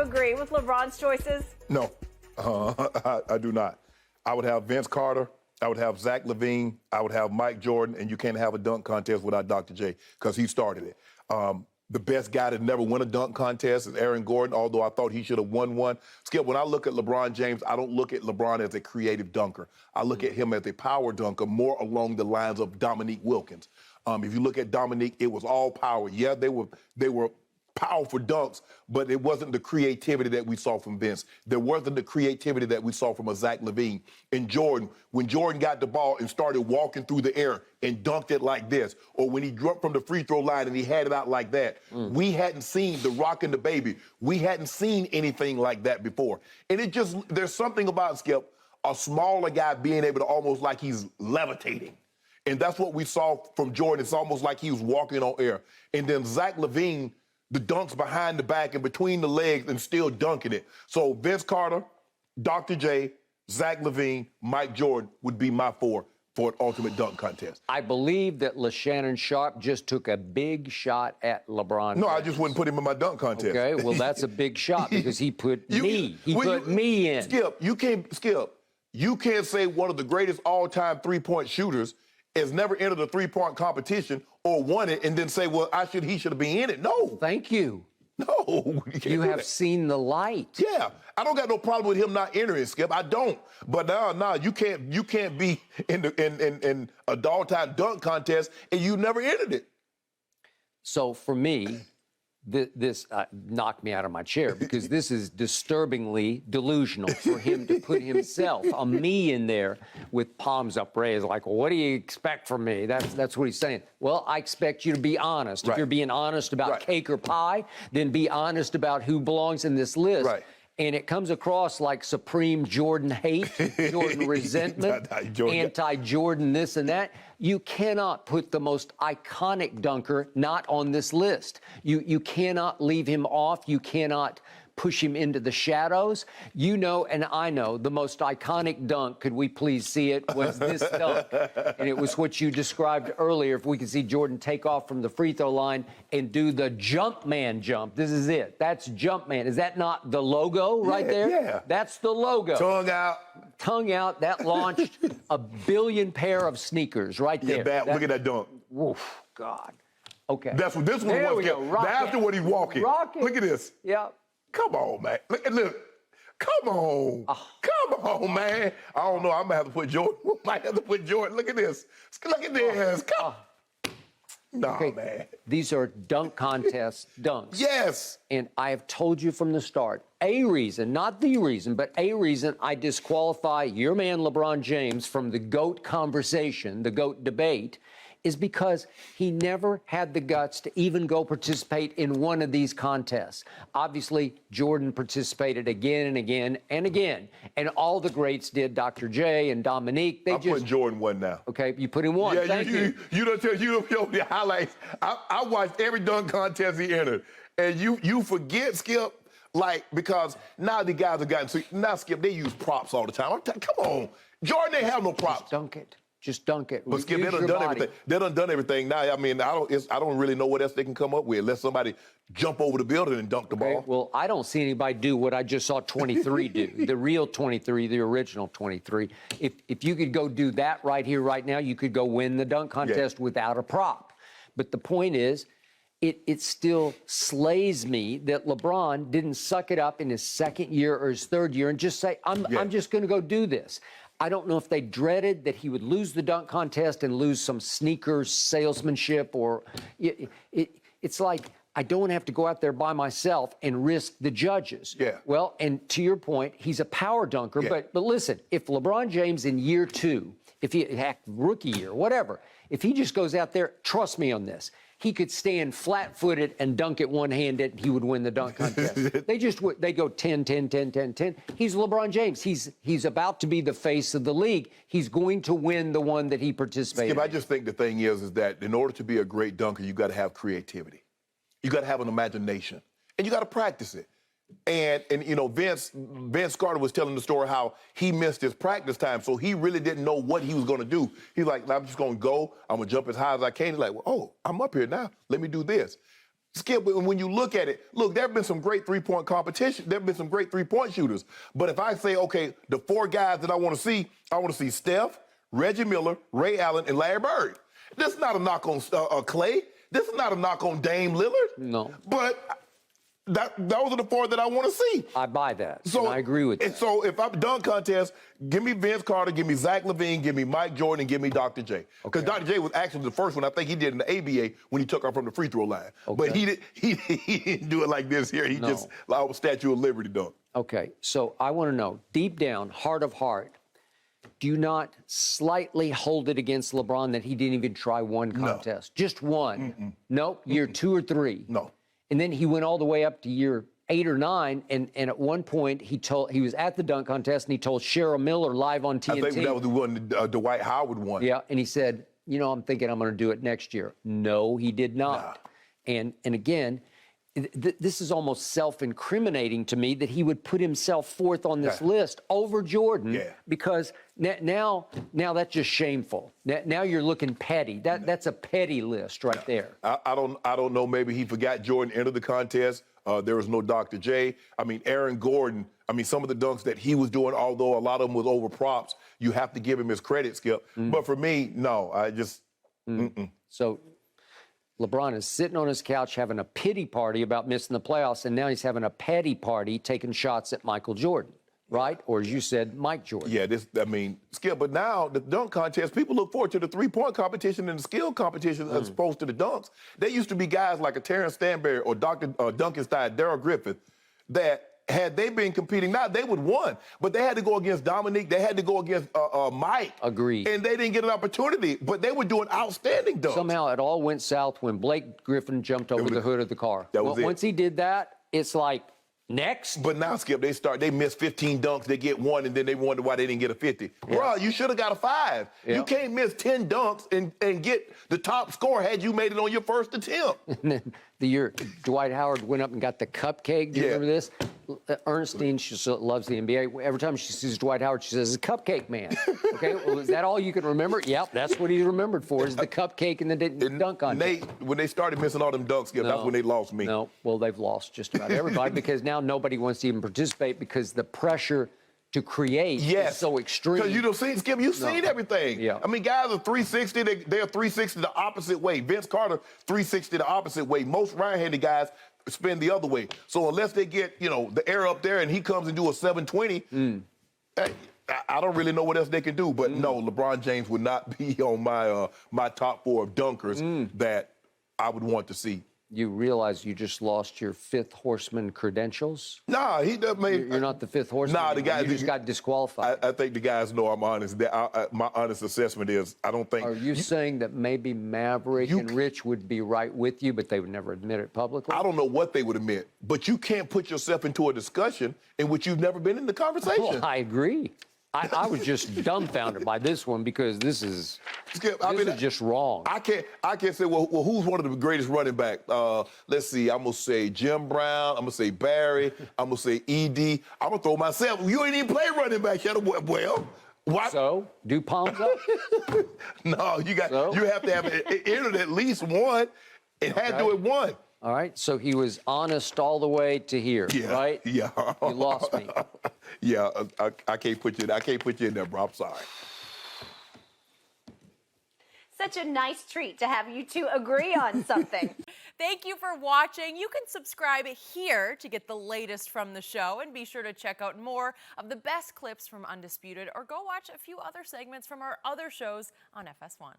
agree with LeBron's choices? No, I do not. I would have Vince Carter. I would have Zach LaVine. I would have Mike Jordan. And you can't have a dunk contest without Dr. J because he started it. The best guy to never win a dunk contest is Aaron Gordon, although I thought he should have won one. Skip, when I look at LeBron James, I don't look at LeBron as a creative dunker. I look at him as a power dunker more along the lines of Dominique Wilkins. If you look at Dominique, it was all power. Yeah, they were powerful dunks, but it wasn't the creativity that we saw from Vince. There wasn't the creativity that we saw from a Zach LaVine. And Jordan, when Jordan got the ball and started walking through the air and dunked it like this, or when he dropped from the free throw line and he had it out like that, we hadn't seen the Rock and the Baby. We hadn't seen anything like that before. And it just, there's something about, Skip, a smaller guy being able to almost like he's levitating. And that's what we saw from Jordan. It's almost like he was walking on air. And then Zach LaVine, the dunks behind the back and between the legs and still dunking it. So Vince Carter, Dr. J, Zach LaVine, Mike Jordan would be my four for an ultimate dunk contest. I believe that Shannon Sharpe just took a big shot at LeBron. No, James. I just wouldn't put him in my dunk contest. Okay, well, that's a big shot because he put me. He put me in. Skip, you can't say one of the greatest all-time three-point shooters has never entered a three-point competition or won it and then say, well, he should have been in it. No. Thank you. No. You have seen the light. Yeah. I don't got no problem with him not entering, Skip. I don't. But no, you can't be in a all-time dunk contest and you never entered it. So for me, this knocked me out of my chair because this is disturbingly delusional for him to put himself, a me in there with palms upraised, like, well, what do you expect from me? That's what he's saying. Well, I expect you to be honest. Right. If you're being honest about cake or pie, then be honest about who belongs in this list. Right. And it comes across like supreme Jordan hate, Jordan resentment, anti-Jordan this and that. You cannot put the most iconic dunker not on this list. You cannot leave him off. You cannot push him into the shadows. You know, and I know, the most iconic dunk, could we please see it, was this dunk. And it was what you described earlier. If we could see Jordan take off from the free throw line and do the jump man jump. This is it. That's jump man. Is that not the logo right there? Yeah. That's the logo. Tongue out. That launched a billion pair of sneakers right there. Look at that dunk. Oof, God. Okay. That's what this one there was. After what he's walking. Look at this. Yeah. Come on, man. Look. Come on. Come on, man. I don't know. I might have to put Jordan. Look at this. Look at this. Come on. No, man. These are dunk contest dunks. Yes. And I have told you from the start, a reason, not the reason, but a reason I disqualify your man LeBron James from the GOAT conversation, the GOAT debate, is because he never had the guts to even go participate in one of these contests. Obviously, Jordan participated again and again and again. And all the greats did, Dr. J and Dominique. I'm putting Jordan one now. Okay, you put him one. Yeah, Thank you. You don't tell you the highlights. I watched every dunk contest he entered. And you forget, Skip, because now the guys have gotten, now, Skip, they use props all the time. Come on. Jordan didn't have no props. Just dunk it. Just dunk it. But Skip, they done done everything. They done everything now. I mean, I don't really know what else they can come up with unless somebody jump over the building and dunk the ball. Well, I don't see anybody do what I just saw 23 do. The real 23, the original 23. If you could go do that right here, right now, you could go win the dunk contest without a prop. But the point is, it still slays me that LeBron didn't suck it up in his second year or his third year and just say, I'm just going to go do this. I don't know if they dreaded that he would lose the dunk contest and lose some sneakers salesmanship, or it's like, I don't have to go out there by myself and risk the judges. Yeah. Well, and to your point, he's a power dunker. Yeah. But listen, if LeBron James in year two, if he rookie year, whatever, if he just goes out there, trust me on this, he could stand flat-footed and dunk it one-handed, and he would win the dunk contest. They go 10, 10, 10, 10, 10. He's LeBron James. He's about to be the face of the league. He's going to win the one that he participated in. I just think the thing is that in order to be a great dunker, you got to have creativity. You got to have an imagination, and you got to practice it. And you know, Vince Carter was telling the story how he missed his practice time, so he really didn't know what he was going to do. He's like, I'm just going to go. I'm going to jump as high as I can. He's like, well, oh, I'm up here now. Let me do this. Skip, when you look at it, look, there have been some great three-point competition. There have been some great three-point shooters. But if I say, okay, the 4 guys that I want to see Steph, Reggie Miller, Ray Allen, and Larry Bird. This is not a knock on Clay. This is not a knock on Dame Lillard. No. But those are the 4 that I want to see. I buy that. So, and I agree with that. So if I'm dunk contest, give me Vince Carter, give me Zach LaVine, give me Mike Jordan, and give me Dr. J. Because Dr. J was actually the first one I think he did in the ABA when he took off from the free throw line. Okay. But he didn't do it like this here. He just allowed Statue of Liberty dunk. Okay, so I want to know, deep down, heart of heart, do you not slightly hold it against LeBron that he didn't even try one contest? No. Just one? Nope. Year 2 or 3? No. And then he went all the way up to year 8 or 9, and at one point he was at the dunk contest and he told Cheryl Miller live on TNT. I think that was the one Dwight Howard won. Yeah, and he said, you know, I'm thinking I'm going to do it next year. No, he did not. Nah. And again, this is almost self-incriminating to me that he would put himself 4th on this list over Jordan because now that's just shameful. Now you're looking petty. That's a petty list right there. I don't know. Maybe he forgot Jordan entered the contest. There was no Dr. J. I mean, Aaron Gordon. I mean, some of the dunks that he was doing, although a lot of them was over props, you have to give him his credit, Skip. But for me, no. I just So LeBron is sitting on his couch having a pity party about missing the playoffs, and now he's having a petty party taking shots at Michael Jordan, right? Or as you said, Mike Jordan. Yeah, Skip, but now the dunk contest, people look forward to the three-point competition and the skill competition as opposed to the dunks. There used to be guys like a Terrence Stanberry or Dr. Duncanstein, Darryl Griffith, that had they been competing, now they would have won. But they had to go against Dominique. They had to go against Mike. Agreed. And they didn't get an opportunity. But they were doing outstanding dunks. Somehow it all went south when Blake Griffin jumped over the hood of the car. That was it. Once he did that, it's like, next. But now, Skip, they miss 15 dunks, they get 1, and then they wonder why they didn't get a 50. Yeah. Bro, you should have got a 5. Yeah. You can't miss 10 dunks and get the top score had you made it on your first attempt. And then the year Dwight Howard went up and got the cupcake. Do you remember this? Ernestine, she loves the NBA. Every time she sees Dwight Howard, she says, "The cupcake man." Okay, well, is that all you can remember? Yep, that's what he's remembered for, is the cupcake and the dunk on. When they started missing all them dunks, Skip, that's when they lost me. No, well, they've lost just about everybody because now nobody wants to even participate because the pressure to create is so extreme. Because you don't see, Skip, you've seen everything. Yeah. I mean, guys are 360, they're 360 the opposite way. Vince Carter, 360 the opposite way. Most right-handed guys spin the other way. So unless they get, the air up there and he comes and do a 720, I don't really know what else they can do. But no, LeBron James would not be on my top 4 of dunkers that I would want to see. You realize you just lost your 5th horseman credentials? Nah, he doesn't. You're not the 5th horseman. Nah, the guy you just got disqualified. I think the guys know I'm honest. My honest assessment is I don't think. Are you saying that maybe Maverick and Rich would be right with you, but they would never admit it publicly? I don't know what they would admit, but you can't put yourself into a discussion in which you've never been in the conversation. Well, I agree. I was just dumbfounded by this one because this is just wrong. I can't say, well, who's one of the greatest running back? Let's see, I'm going to say Jim Brown, I'm going to say Barry, I'm going to say E.D. I'm going to throw myself. You ain't even play running back yet. Well, what? So, do palms up? No, you have to have entered at least one and had to have won. All right, so he was honest all the way to here, right? Yeah. You lost me. Yeah, I can't put you in there, bro. I'm sorry. Such a nice treat to have you two agree on something. Thank you for watching. You can subscribe here to get the latest from the show, and be sure to check out more of the best clips from Undisputed, or go watch a few other segments from our other shows on FS1.